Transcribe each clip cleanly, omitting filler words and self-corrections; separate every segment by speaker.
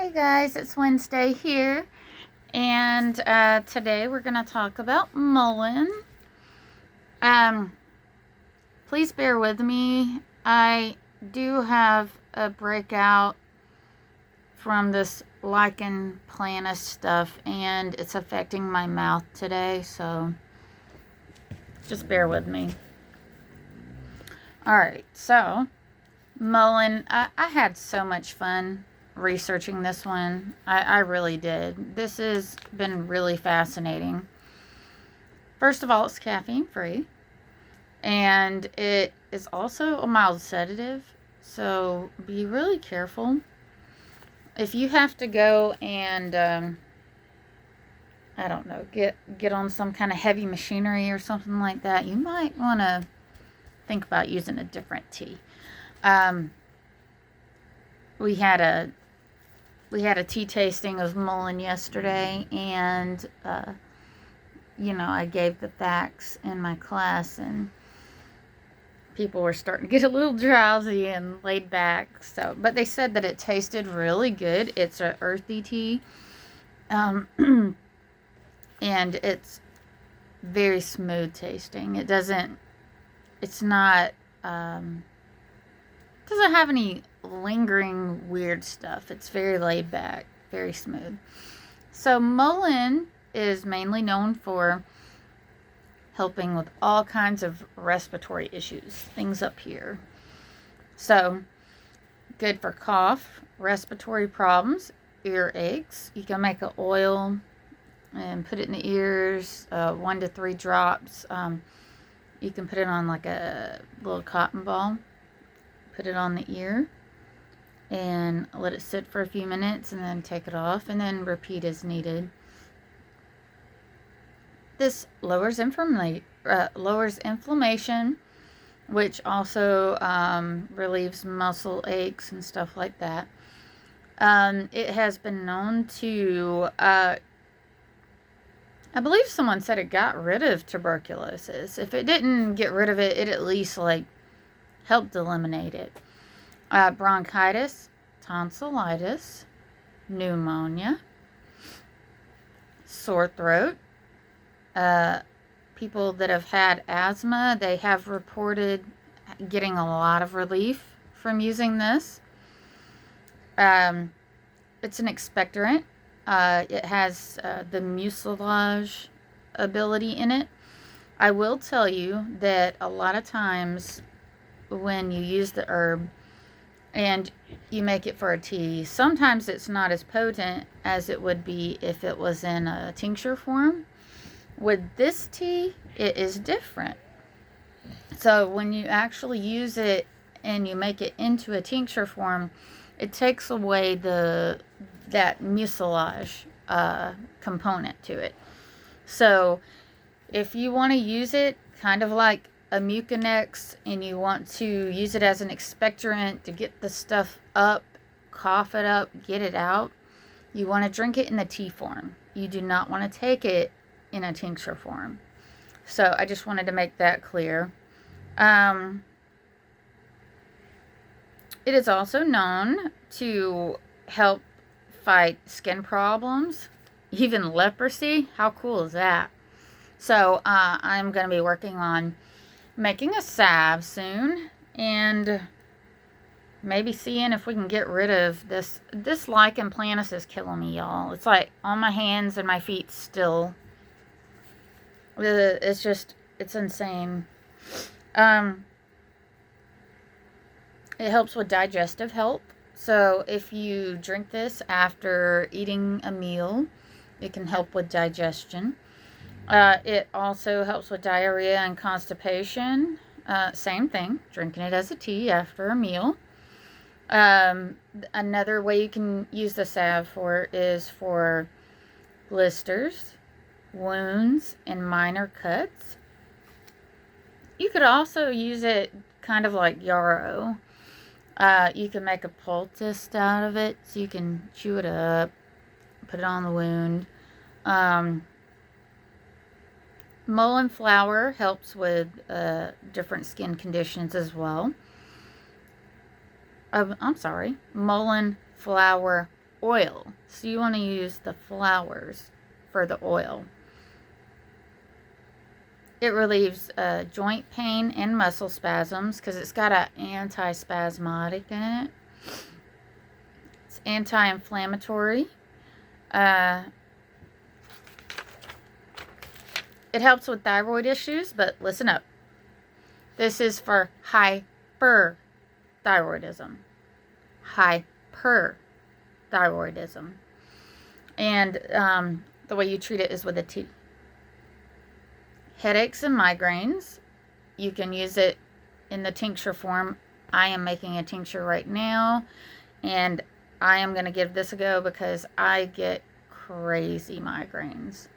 Speaker 1: Hi guys, it's Wednesday here, and today we're going to talk about Mullein. Please bear with me. I do have a breakout from this lichen planus stuff, and it's affecting my mouth today, so just bear with me. Alright, so Mullein, I had so much fun researching this one. I really did. This has been really fascinating. First of all, it's caffeine free, and it is also a mild sedative, so be really careful. If you have to go and I don't know, get on some kind of heavy machinery or something like that, you might want to think about using a different tea. We had a tea tasting of Mullein yesterday, and I gave the facts in my class, and people were starting to get a little drowsy and laid back. But they said that it tasted really good. It's an earthy tea, and it's very smooth tasting. It's not doesn't have any lingering weird stuff. It's very laid back, very smooth. So Mullein is mainly known for helping with all kinds of respiratory issues, things up here. So good for cough, respiratory problems, earaches. You can make an oil and put it in the ears, 1 to 3 drops. You can put it on like a little cotton ball, put it on the ear, and let it sit for a few minutes, and then take it off, and then repeat as needed. This lowers inflammation, which also relieves muscle aches and stuff like that. It has been known to, I believe someone said it got rid of tuberculosis. If it didn't get rid of it, it at least helped eliminate it. Bronchitis, tonsillitis, pneumonia, sore throat. People that have had asthma, they have reported getting a lot of relief from using this. It's an expectorant. It has the mucilage ability in it. I will tell you that a lot of times when you use the herb and you make it for a tea, sometimes it's not as potent as it would be if it was in a tincture form. With this tea, it is different. So when you actually use it and you make it into a tincture form, it takes away that mucilage component to it. So if you want to use it kind of like a Mucinex, and you want to use it as an expectorant to get the stuff up, cough it up, get it out, you want to drink it in the tea form. You do not want to take it in a tincture form. So I just wanted to make that clear. It is also known to help fight skin problems, even leprosy. How cool is that? So I'm going to be working on making a salve soon, and maybe seeing if we can get rid of this lichen planus is killing me, y'all. It's like on my hands and my feet still. It's insane. It helps with digestive health. So if you drink this after eating a meal, it can help with digestion. It also helps with diarrhea and constipation. Same thing, drinking it as a tea after a meal. Another way you can use the salve is for blisters, wounds, and minor cuts. You could also use it kind of like yarrow. You can make a poultice out of it, so you can chew it up, put it on the wound. Mullein flower helps with different skin conditions as well. Mullein flower oil. So you want to use the flowers for the oil. It relieves joint pain and muscle spasms because it's got an anti-spasmodic in it. It's anti-inflammatory. It helps with thyroid issues, but listen up. This is for hyperthyroidism. Hyperthyroidism. And the way you treat it is with a tea. Headaches and migraines, you can use it in the tincture form. I am making a tincture right now, and I am going to give this a go because I get crazy migraines.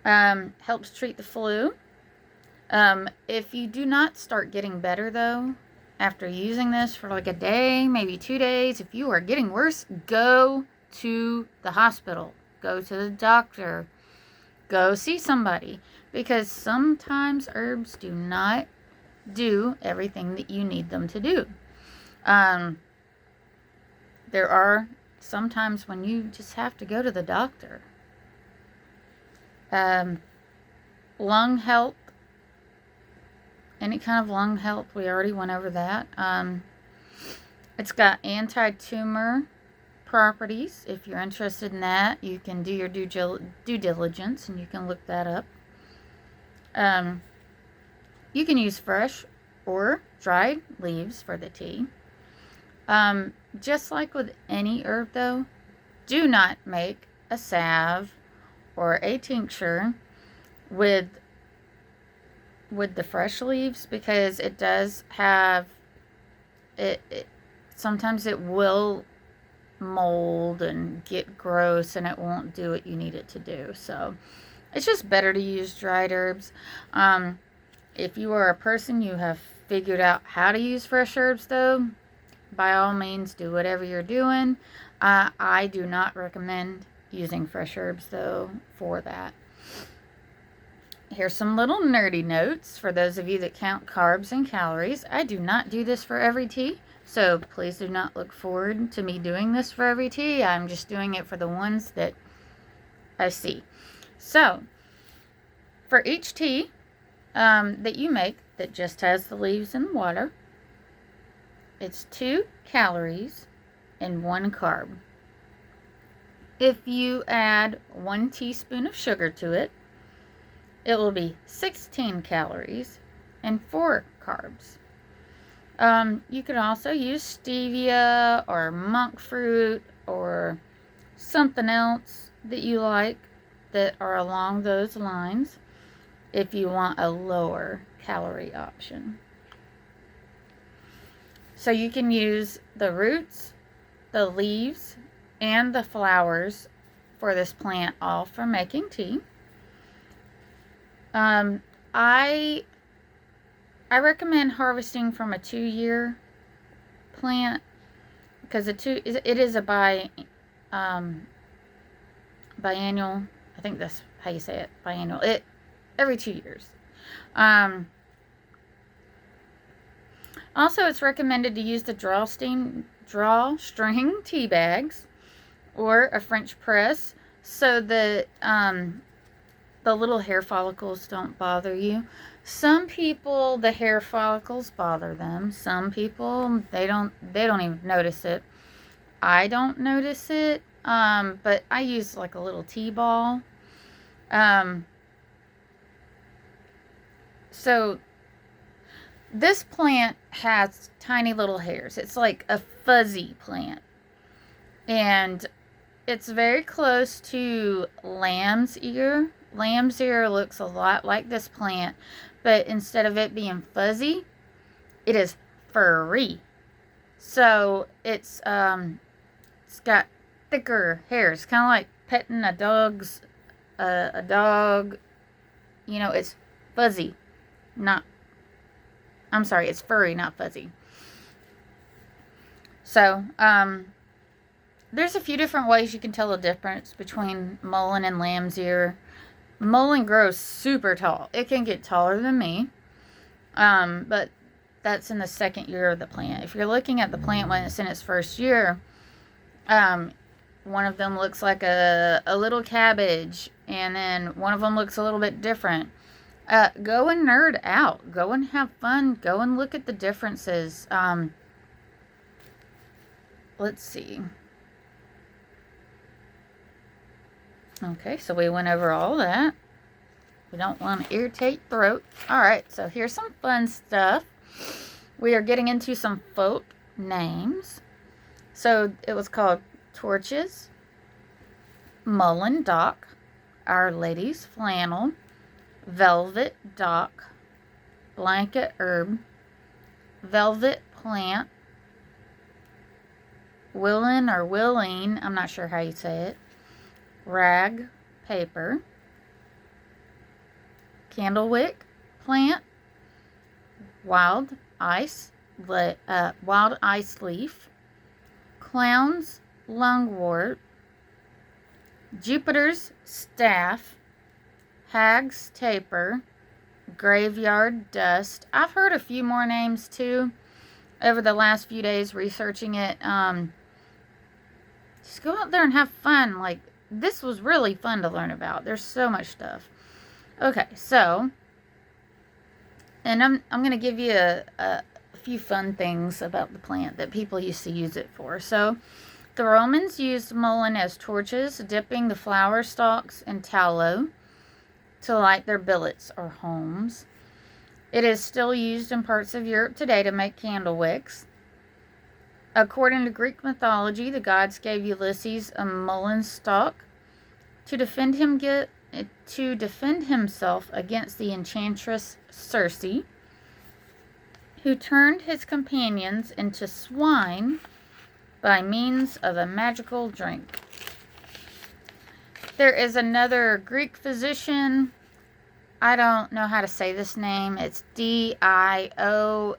Speaker 1: Helps treat the flu. If you do not start getting better, though, after using this for like a day, maybe 2 days, if you are getting worse, go to the hospital. Go to the doctor. Go see somebody. Because sometimes herbs do not do everything that you need them to do. There are some times when you just have to go to the doctor. Lung health. Any kind of lung health, we already went over that. It's got anti-tumor properties. If you're interested in that, you can do your due diligence and you can look that up. You can use fresh or dried leaves for the tea. Just like with any herb, though, do not make a salve or a tincture with the fresh leaves, because it does have sometimes it will mold and get gross, and it won't do what you need it to do. So it's just better to use dried herbs. If you are a person you have figured out how to use fresh herbs, though, by all means do whatever you're doing. I do not recommend using fresh herbs, though, for that. Here's some little nerdy notes for those of you that count carbs and calories. I do not do this for every tea, so please do not look forward to me doing this for every tea. I'm just doing it for the ones that I see. So, for each tea that you make that just has the leaves and water, it's 2 calories and 1 carb. If you add 1 teaspoon of sugar to it, it will be 16 calories and 4 carbs. You could also use stevia or monk fruit or something else that you like that are along those lines if you want a lower calorie option. So you can use the roots, the leaves, and the flowers for this plant, all for making tea. I recommend harvesting from a 2-year plant, because it is a biannual. I think that's how you say it, biannual. Every 2 years. Also, it's recommended to use the drawstring tea bags or a French press so that the little hair follicles don't bother you. Some people, the hair follicles bother them. Some people, they don't even notice it. I don't notice it, but I use like a little tea ball. So this plant has tiny little hairs. It's like a fuzzy plant. And it's very close to lamb's ear. Lamb's ear looks a lot like this plant, but instead of it being fuzzy, it is furry. So it's got thicker hairs, kind of like petting a dog. You know, it's fuzzy, it's furry, not fuzzy. So there's a few different ways you can tell the difference between mullein and lamb's ear. Mullein grows super tall. It can get taller than me, but that's in the 2nd year of the plant. If you're looking at the plant when it's in its 1st year, one of them looks like a little cabbage, and then one of them looks a little bit different. Go and nerd out. Go and have fun. Go and look at the differences. Let's see. Okay, so we went over all that. We don't want to irritate throat. All right, so here's some fun stuff. We are getting into some folk names. So it was called Torches, Mullein Dock, Our Lady's Flannel, Velvet Dock, Blanket Herb, Velvet Plant, Mullein or Mullein, I'm not sure how you say it, Rag Paper, Candlewick Plant, Wild Ice Leaf, Clown's Lungwort, Jupiter's Staff, Hag's Taper, Graveyard Dust. I've heard a few more names too over the last few days researching it. Just go out there and have fun. Like, this was really fun to learn about. There's so much stuff. Okay, so, and I'm going to give you a few fun things about the plant that people used to use it for. So, the Romans used mullein as torches, dipping the flower stalks in tallow to light their billets or homes. It is still used in parts of Europe today to make candle wicks. According to Greek mythology, the gods gave Ulysses a mullein stalk to defend himself against the enchantress Circe, who turned his companions into swine by means of a magical drink. There is another Greek physician. I don't know how to say this name. It's Dioscorides.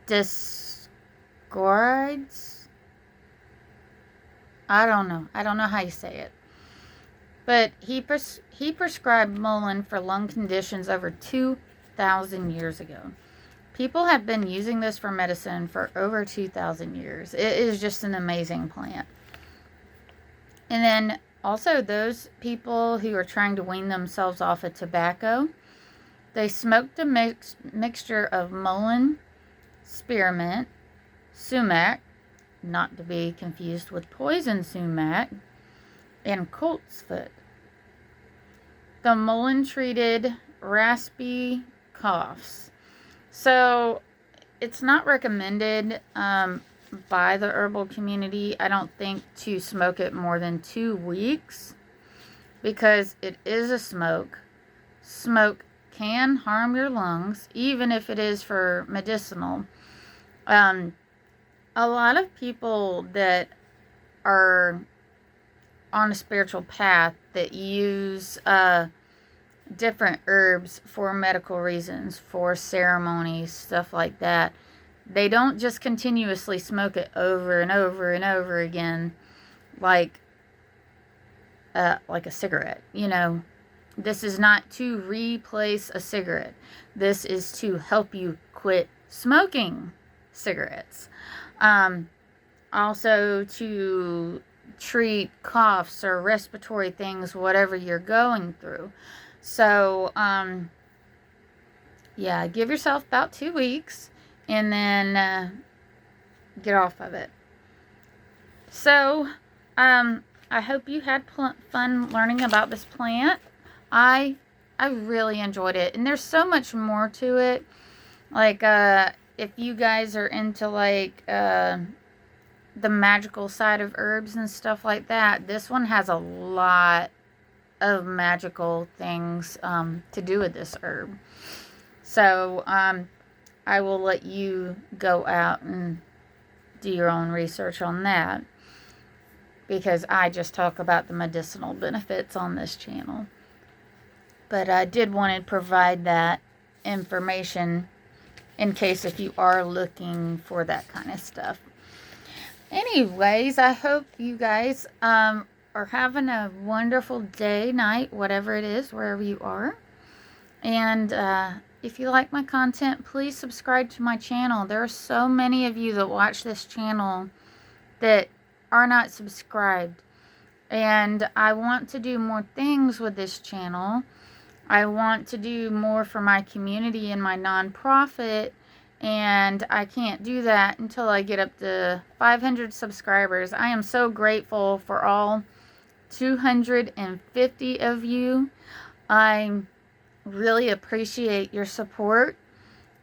Speaker 1: Discorides? I don't know. I don't know how you say it. But he prescribed mullein for lung conditions over 2,000 years ago. People have been using this for medicine for over 2,000 years. It is just an amazing plant. And then also those people who are trying to wean themselves off of tobacco, they smoked a mixture of mullein, spearmint, sumac, not to be confused with poison sumac, and coltsfoot. The mullein treated raspy coughs. So it's not recommended by the herbal community, I don't think, to smoke it more than 2 weeks because it is a smoke. Smoke can harm your lungs, even if it is for medicinal. A lot of people that are on a spiritual path that use different herbs for medical reasons, for ceremonies, stuff like that, they don't just continuously smoke it over and over and over again like a cigarette. You know, this is not to replace a cigarette. This is to help you quit smoking cigarettes. Also to treat coughs or respiratory things, whatever you're going through. So, yeah, give yourself about 2 weeks and then get off of it. So, I hope you had fun learning about this plant. I really enjoyed it, and there's so much more to it. Like, if you guys are into like the magical side of herbs and stuff like that, this one has a lot of magical things to do with this herb. So I will let you go out and do your own research on that, because I just talk about the medicinal benefits on this channel. But I did want to provide that information in case if you are looking for that kind of stuff. Anyways, I hope you guys are having a wonderful day, night, whatever it is, wherever you are. And if you like my content, please subscribe to my channel. There are so many of you that watch this channel that are not subscribed. And I want to do more things with this channel. I want to do more for my community and my nonprofit. And I can't do that until I get up to 500 subscribers. I am so grateful for all 250 of you. I really appreciate your support.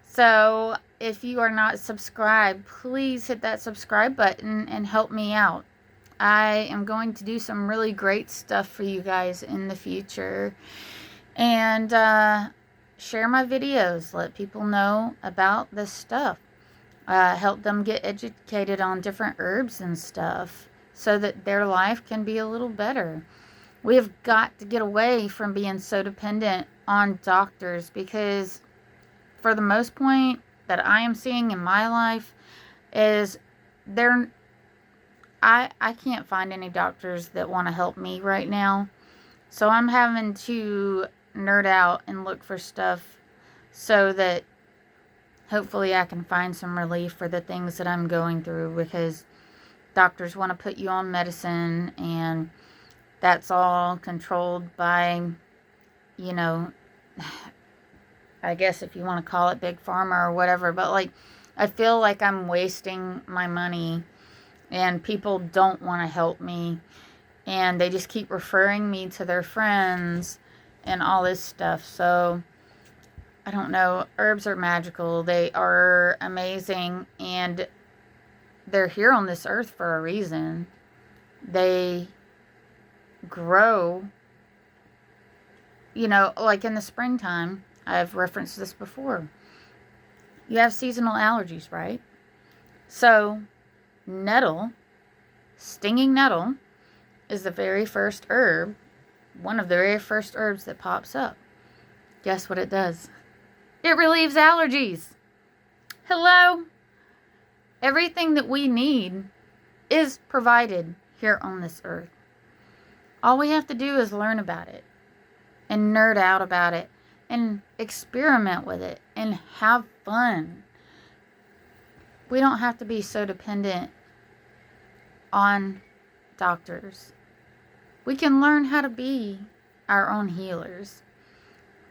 Speaker 1: So if you are not subscribed, please hit that subscribe button and help me out. I am going to do some really great stuff for you guys in the future. And share my videos. Let people know about this stuff. Help them get educated on different herbs and stuff so that their life can be a little better. We have got to get away from being so dependent on doctors, because for the most point that I am seeing in my life is I can't find any doctors that want to help me right now. So I'm having to nerd out and look for stuff so that hopefully I can find some relief for the things that I'm going through, because doctors want to put you on medicine, and that's all controlled by, you know, I guess if you want to call it big pharma or whatever. But like, I feel like I'm wasting my money and people don't want to help me, and they just keep referring me to their friends and all this stuff. So I don't know. Herbs are magical. They are amazing, and they're here on this earth for a reason. They grow, you know, like in the springtime. I've referenced this before. You have seasonal allergies, right? So nettle, stinging nettle, is the very first herb, one of the very first herbs that pops up. Guess what it does? It relieves allergies. Hello? Everything that we need is provided here on this earth. All we have to do is learn about it and nerd out about it and experiment with it and have fun. We don't have to be so dependent on doctors. We can learn how to be our own healers.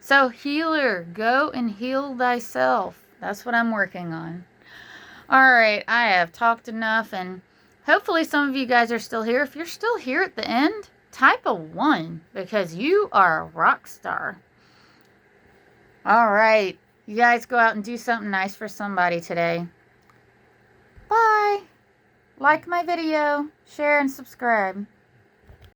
Speaker 1: So healer, go and heal thyself. That's what I'm working on. Alright, I have talked enough, and hopefully some of you guys are still here. If you're still here at the end, type a 1, because you are a rock star. Alright, you guys go out and do something nice for somebody today. Bye. Like my video, share, and subscribe.